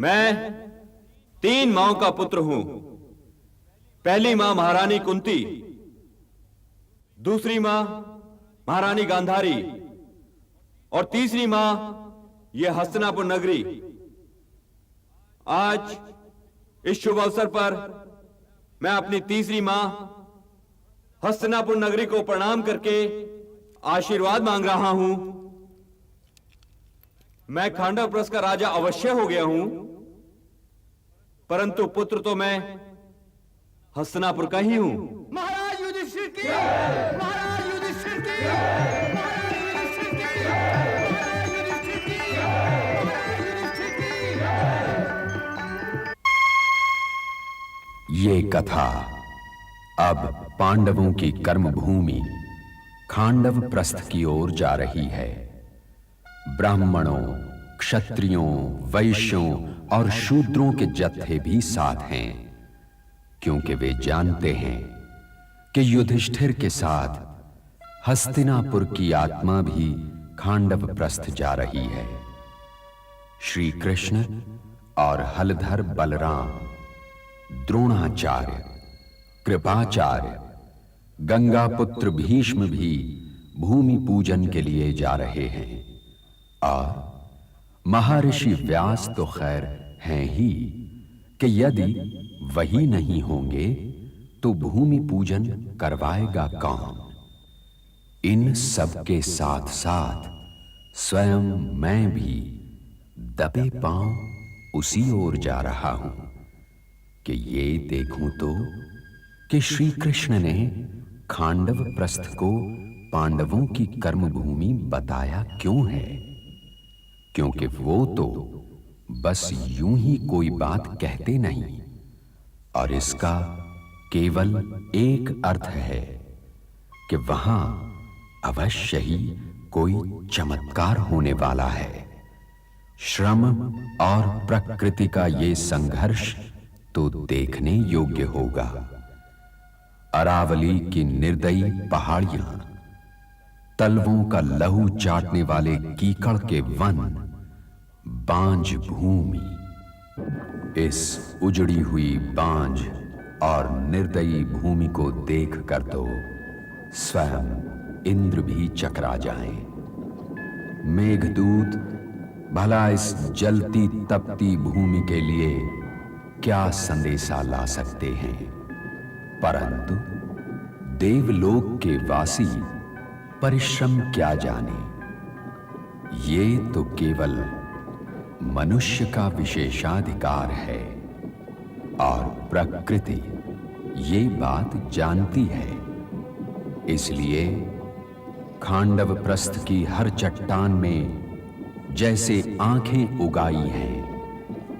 मैं 3 मांओं का पुत्र हूं। पहली मां महारानी कुंती, दूसरी मां महारानी गांधारी और तीसरी मां यह हस्तिनापुर नगरी। आज इस शुभ अवसर पर मैं अपनी तीसरी मां हस्तिनापुर नगरी को प्रणाम करके आशीर्वाद मांग रहा हूं। मैं खांडवप्रस्थ का राजा अवश्य हो गया हूं, परंतु पुत्र तो मैं हस्तिनापुर का ही हूं। महाराज युधिष्ठिर की, महाराज युधिष्ठिर की, महाराज युधिष्ठिर की, महाराज युधिष्ठिर की, महाराज युधिष्ठिर की। ये कथा अब पांडवों की कर्मभूमि खांडव प्रस्थ की ओर जा रही है। ब्राह्मणों, क्षत्रियों, वैश्यों और शूद्रों के जत्थे भी साथ हैं, क्योंकि वे जानते हैं कि युधिष्ठिर के साथ हस्तिनापुर की आत्मा भी खांडव प्रस्थ जा रही है। श्री कृष्ण और हलधर बलराम, द्रोणाचार्य, कृपाचार्य, गंगापुत्र भीष्म भी भूमि पूजन के लिए जा रहे हैं और महर्षि व्यास तो खैर हैं ही कि यदि वही नहीं होंगे तो भूमि पूजन करवाएगा कौन। इन सब के साथ साथ स्वयं मैं भी दबे पांव उसी ओर जा रहा हूं कि ये देखूं तो कि श्री कृष्ण ने खांडव प्रस्थ को पांडवों की कर्मभूमि बताया क्यों है, क्योंकि वो तो बस यूं ही कोई बात कहते नहीं, और इसका केवल एक अर्थ है कि वहां अवश्य ही कोई चमत्कार होने वाला है। श्रम और प्रकृति का ये संघर्ष तो देखने योग्य होगा। अरावली की निर्दयी पहाड़ियां, तलवों का लहू चाटने वाले कीकड़ के वन, बांझ भूमि। इस उजड़ी हुई बांझ और निर्दयी भूमि को देखकर तो स्वयं इंद्र भी चकरा जाएं। मेघदूत भला इस जलती तपती भूमि के लिए क्या संदेशा ला सकते हैं, परंतु देवलोक के वासी परिश्रम क्या जाने। ये तो केवल मनुष्य का विशेषाधिकार है और प्रकृति ये बात जानती है। इसलिए खांडव प्रस्थ की हर चट्टान में जैसे आंखें उगाई हैं,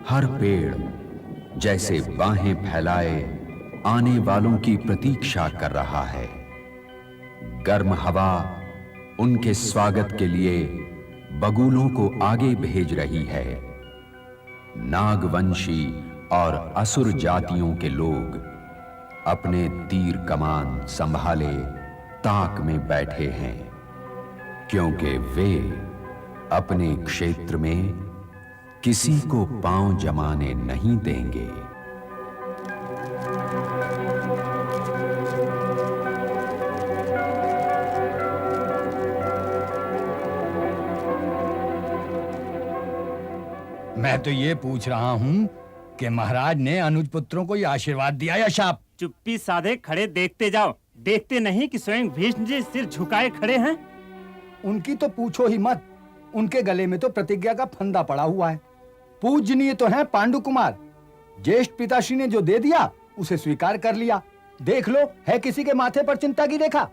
हर पेड़ जैसे बाहें फैलाए आने वालों की प्रतीक्षा कर रहा है। गर्म हवा उनके स्वागत के लिए बगुलों को आगे भेज रही है। नागवंशी और असुर जातियों के लोग अपने तीर कमान संभाले ताक में बैठे हैं, क्योंकि वे अपने क्षेत्र में किसी को पांव जमाने नहीं देंगे। मैं तो ये पूछ रहा हूँ कि महाराज ने अनुज पुत्रों को ये आशीर्वाद दिया या शाप? चुप्पी साधे खड़े देखते जाओ। देखते नहीं कि स्वयं भीष्म जी सिर झुकाए खड़े हैं। उनकी तो पूछो ही मत। उनके गले में तो प्रतिज्ञा का फंदा पड़ा हुआ है। पूजनीय तो हैं पांडु कुमार। ज्येष्ठ पिताश्री ने जो दे दिया उसे स्वीकार कर लिया। देख लो, है किसी के माथे पर चिंता की रेखा?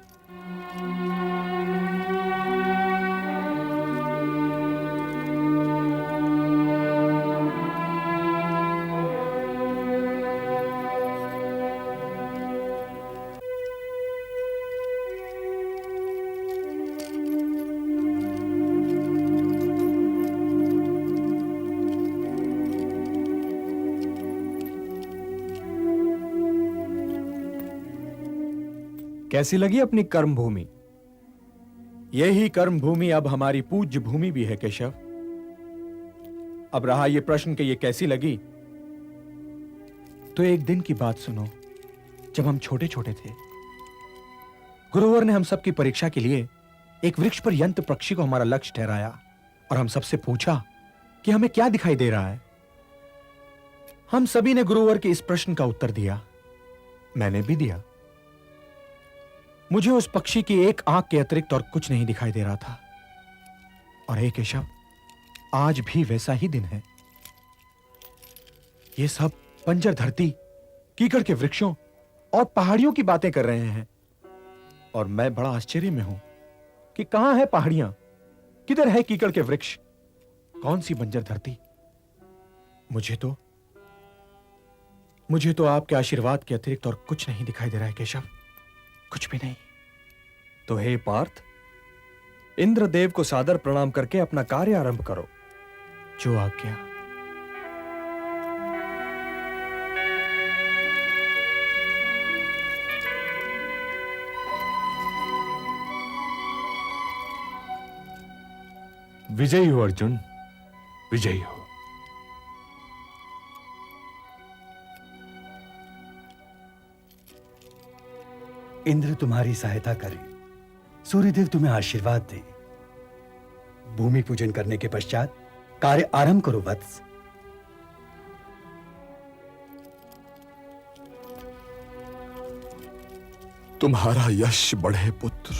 कैसी लगी अपनी कर्म भूमि? यही कर्म भूमि अब हमारी पूज्य भूमि भी है केशव। अब रहा ये प्रश्न कि ये कैसी लगी, तो एक दिन की बात सुनो। जब हम छोटे छोटे थे, गुरुवर ने हम सबकी परीक्षा के लिए एक वृक्ष पर यंत्र पक्षी को हमारा लक्ष्य ठहराया और हम सबसे पूछा कि हमें क्या दिखाई दे रहा है। हम सभी ने गुरुवर के इस प्रश्न का उत्तर दिया। मैंने भी दिया। मुझे उस पक्षी की एक आंख के अतिरिक्त और कुछ नहीं दिखाई दे रहा था। और हे केशव, आज भी वैसा ही दिन है। ये सब बंजर धरती, कीकड़ के वृक्षों और पहाड़ियों की बातें कर रहे हैं, और मैं बड़ा आश्चर्य में हूं कि कहां है पहाड़ियां, किधर है कीकड़ के वृक्ष, कौन सी बंजर धरती। मुझे तो आपके आशीर्वाद के अतिरिक्त और कुछ नहीं दिखाई दे रहा है केशव, कुछ भी नहीं। तो हे पार्थ, इंद्रदेव को सादर प्रणाम करके अपना कार्य आरंभ करो। जो आज्ञा। विजयी हो अर्जुन, विजयी हो। इंद्र तुम्हारी सहायता करे, सूर्यदेव तुम्हें आशीर्वाद दे। भूमि पूजन करने के पश्चात कार्य आरंभ करो वत्स। तुम्हारा यश बढ़े पुत्र।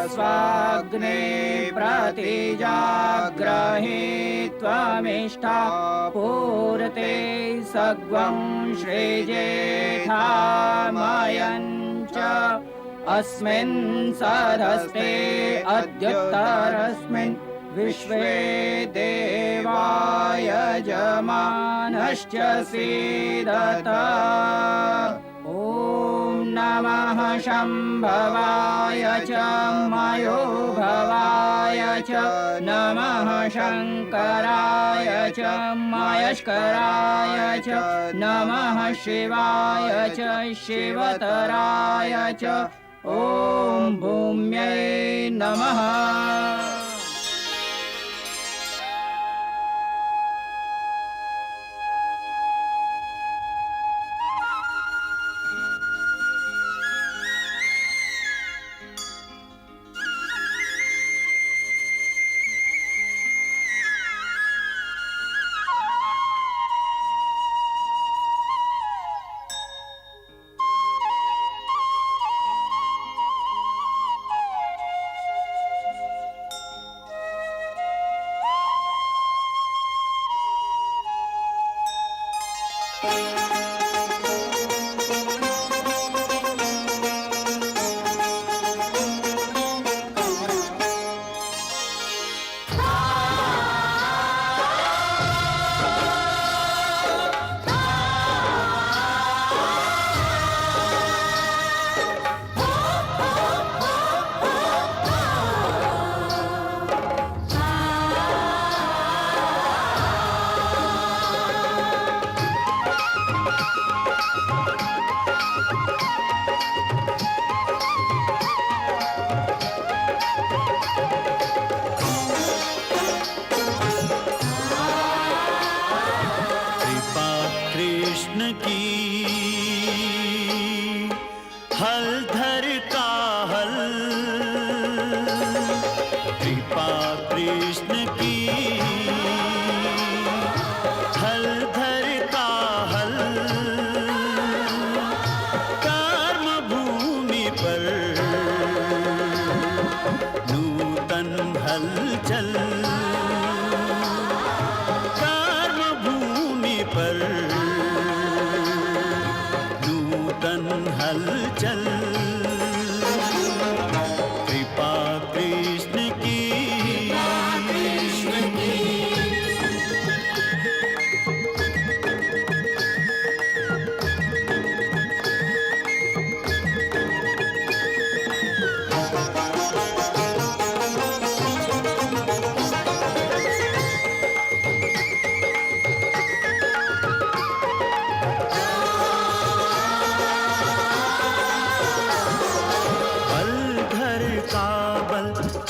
स्वाग्ने प्रतिजाग्रहे त्वमिष्ठा पूर्ते सग्वं श्रीजेठामयञ्च अस्मिन् सदस्ते अद्युत्तरस्मिन् विश्वे देवाय यजमानश्च सीदत। नमः शम्भवाय च मयो भवाय च नमः शङ्कराय च मयस्कराय च नमः शिवाय च शिवतराय च ॐ भूम्यै नमः।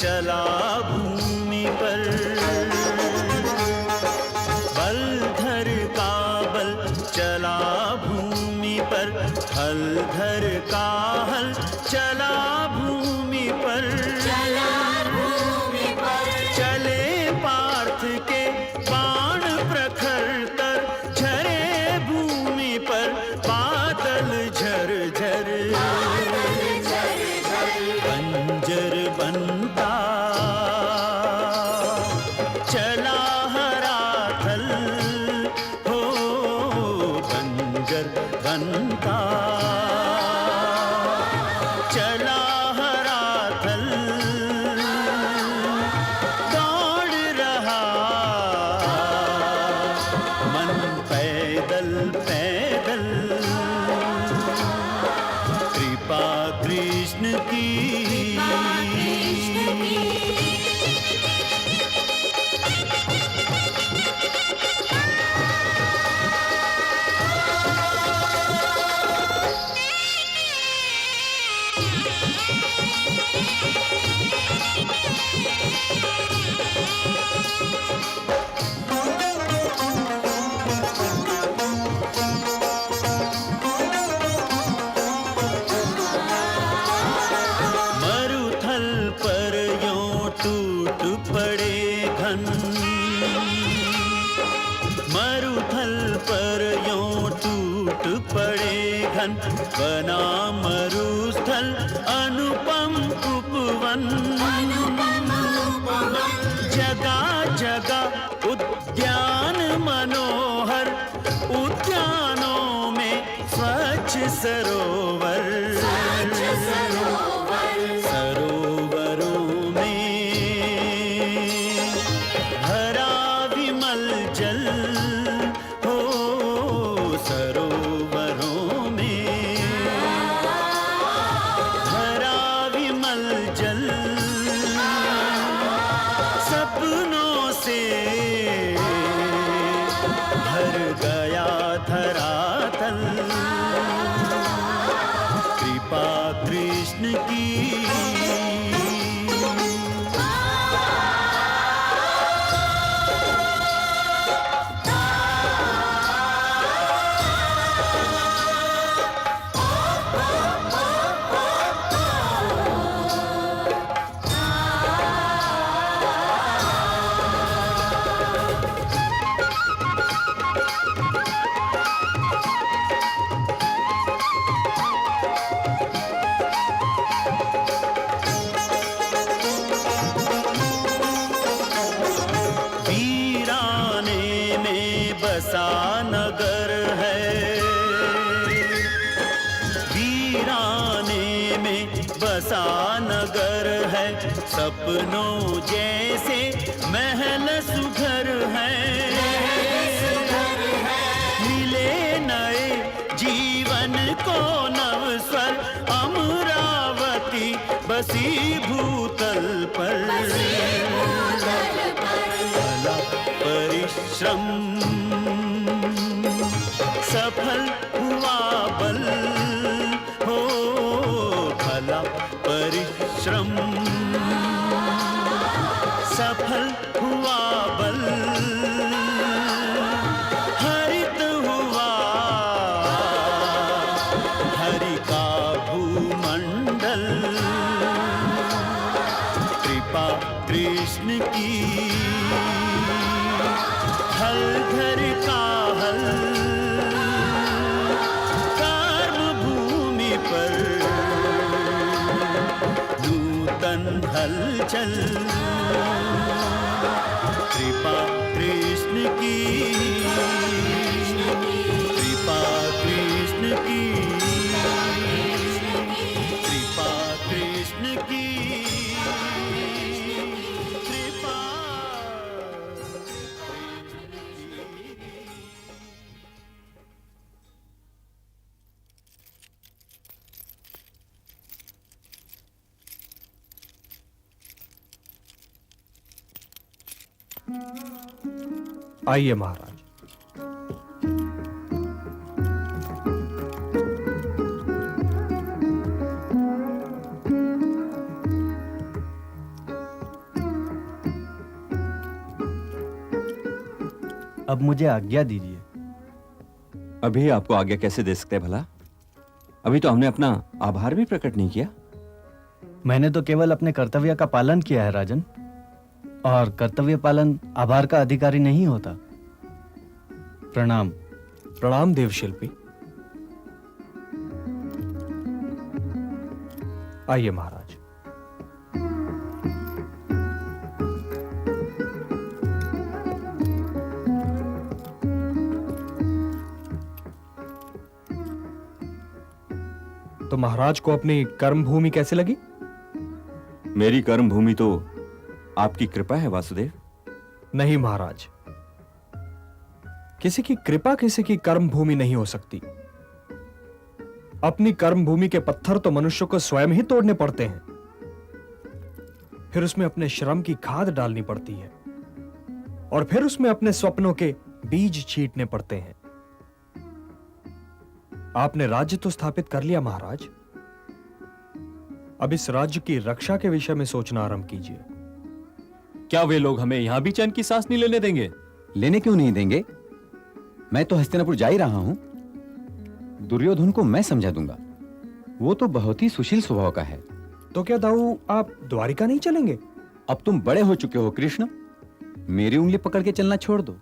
चला भूमि पर, बलधर का बल चला भूमि पर, हलधर का हल चला भूमि पर, चले पार्थ के बाण प्रखर तर, झरे भूमि पर बादल झर झर, बंजर बनता चला हरा थल, हो बंजर बनता चला हरा थल, दौड़ रहा मन पैदल पैदल, कृपा कृष्ण की। मरुथल पर यों टूट पड़े घन, मरुथल पर यों टूट पड़े घन, बना मरुस्थल अनुपम उपवन, जगह जगह उद्यान मनोहर, उद्यानों में स्वच्छ सरोवर, सरोवरों में भरा विमल जल, हो सरोवरों में भरा विमल जल, सपनों से भर गया धरातल, कृपा कृष्ण की। वीराने में बसा नगर है, वीराने में बसा नगर है, सपनों जैसे महल सुघर है, मिले नए जीवन को नवस्वर, अमरावती बसी भूतल पर, भला परिश्रम सफल हुआ बल, हो भला परिश्रम सफल हुआ बल, हरित हुआ हरि का भूमंडल, कृपा कृष्ण की। हलधर का हल कर्म भूमि पर, नूतन हलचल, कृपा कृष्ण की, कृपा कृष्ण की, कृपा कृष्ण की, कृपा। आइए महाराज। अब मुझे आज्ञा दीजिए। अभी आपको आज्ञा कैसे दे सकते हैं भला? अभी तो हमने अपना आभार भी प्रकट नहीं किया। मैंने तो केवल अपने कर्तव्य का पालन किया है राजन, और कर्तव्य पालन आभार का अधिकारी नहीं होता। प्रणाम। प्रणाम देवशिल्पी। आइए महाराज। तो महाराज को अपनी कर्म भूमि कैसे लगी? मेरी कर्म भूमि तो आपकी कृपा है वासुदेव। नहीं महाराज, किसी की कृपा किसी की कर्म भूमि नहीं हो सकती। अपनी कर्म भूमि के पत्थर तो मनुष्य को स्वयं ही तोड़ने पड़ते हैं, फिर उसमें अपने श्रम की खाद डालनी पड़ती है, और फिर उसमें अपने स्वप्नों के बीज छींटने पड़ते हैं। आपने राज्य तो स्थापित कर लिया महाराज, अब इस राज्य की रक्षा के विषय में सोचना आरंभ कीजिए। क्या वे लोग हमें यहां भी चैन की सांस नहीं लेने देंगे? लेने क्यों नहीं देंगे? मैं तो हस्तिनापुर जा ही रहा हूं। दुर्योधन को मैं समझा दूंगा, वो तो बहुत ही सुशील स्वभाव का है। तो क्या दाऊ आप द्वारिका नहीं चलेंगे? अब तुम बड़े हो चुके हो कृष्ण, मेरी उंगली पकड़ के चलना छोड़ दो।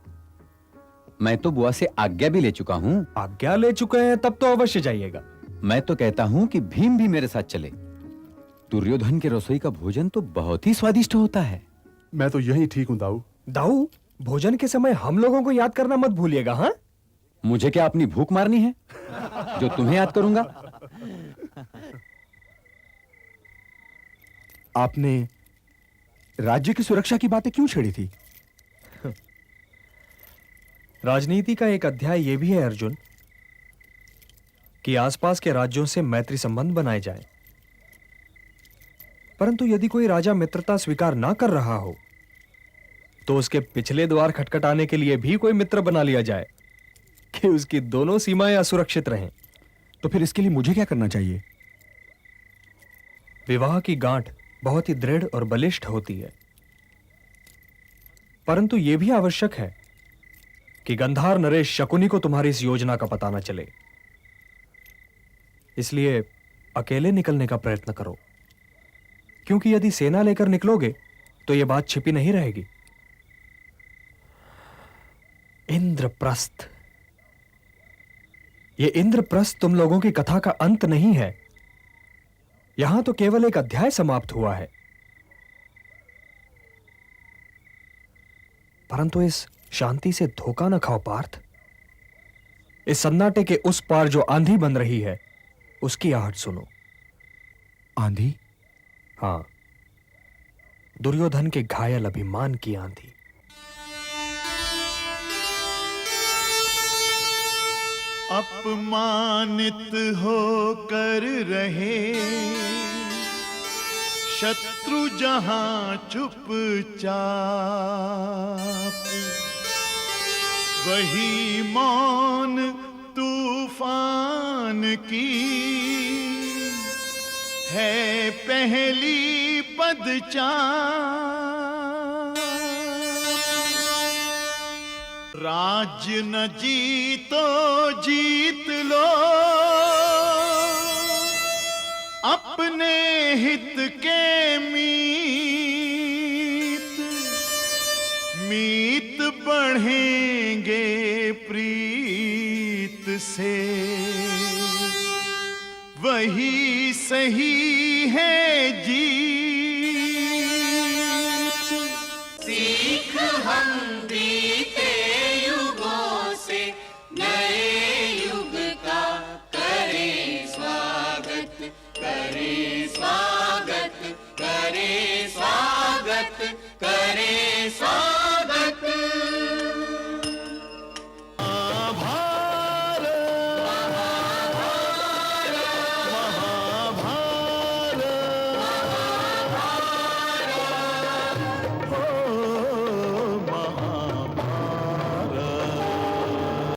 मैं तो बुआ से आज्ञा भी ले चुका हूं। आज्ञा ले चुके हैं तब तो अवश्य जाइएगा। मैं तो कहता हूं कि भीम भी मेरे साथ चले। दुर्योधन के रसोई का भोजन तो बहुत ही स्वादिष्ट होता है। मैं तो यही ठीक हूं दाऊ। दाऊ, भोजन के समय हम लोगों को याद करना मत भूलिएगा। हाँ, मुझे क्या अपनी भूख मारनी है जो तुम्हें याद करूंगा? आपने राज्य की सुरक्षा की बातें क्यों छेड़ी थी? राजनीति का एक अध्याय यह भी है अर्जुन कि आसपास के राज्यों से मैत्री संबंध बनाए जाए, परंतु यदि कोई राजा मित्रता स्वीकार ना कर रहा हो तो उसके पिछले द्वार खटखटाने के लिए भी कोई मित्र बना लिया जाए कि उसकी दोनों सीमाएं असुरक्षित रहें। तो फिर इसके लिए मुझे क्या करना चाहिए? विवाह की गांठ बहुत ही दृढ़ और बलिष्ठ होती है, परंतु यह भी आवश्यक है कि गंधार नरेश शकुनी को तुम्हारी इस योजना का पता न चले। इसलिए अकेले निकलने का प्रयत्न करो, क्योंकि यदि सेना लेकर निकलोगे तो यह बात छिपी नहीं रहेगी। इंद्रप्रस्थ, यह इंद्रप्रस्थ तुम लोगों की कथा का अंत नहीं है। यहां तो केवल एक अध्याय समाप्त हुआ है, परंतु इस शांति से धोखा न खाओ पार्थ। इस सन्नाटे के उस पार जो आंधी बन रही है उसकी आहट सुनो। आंधी? हां, दुर्योधन के घायल अभिमान की आंधी। अपमानित होकर रहे शत्रु जहां चुपचाप, वही मौन तूफान की है पहली पदचाप। राज्य न जीतो जीत लो अपने हित के मीत, मीत बढ़ेंगे प्रीत से, वही सही है जीत। सीख हम बीते युगों से नए युग का करें स्वागत, करें स्वागत, करें स्वागत, करें स्वागत।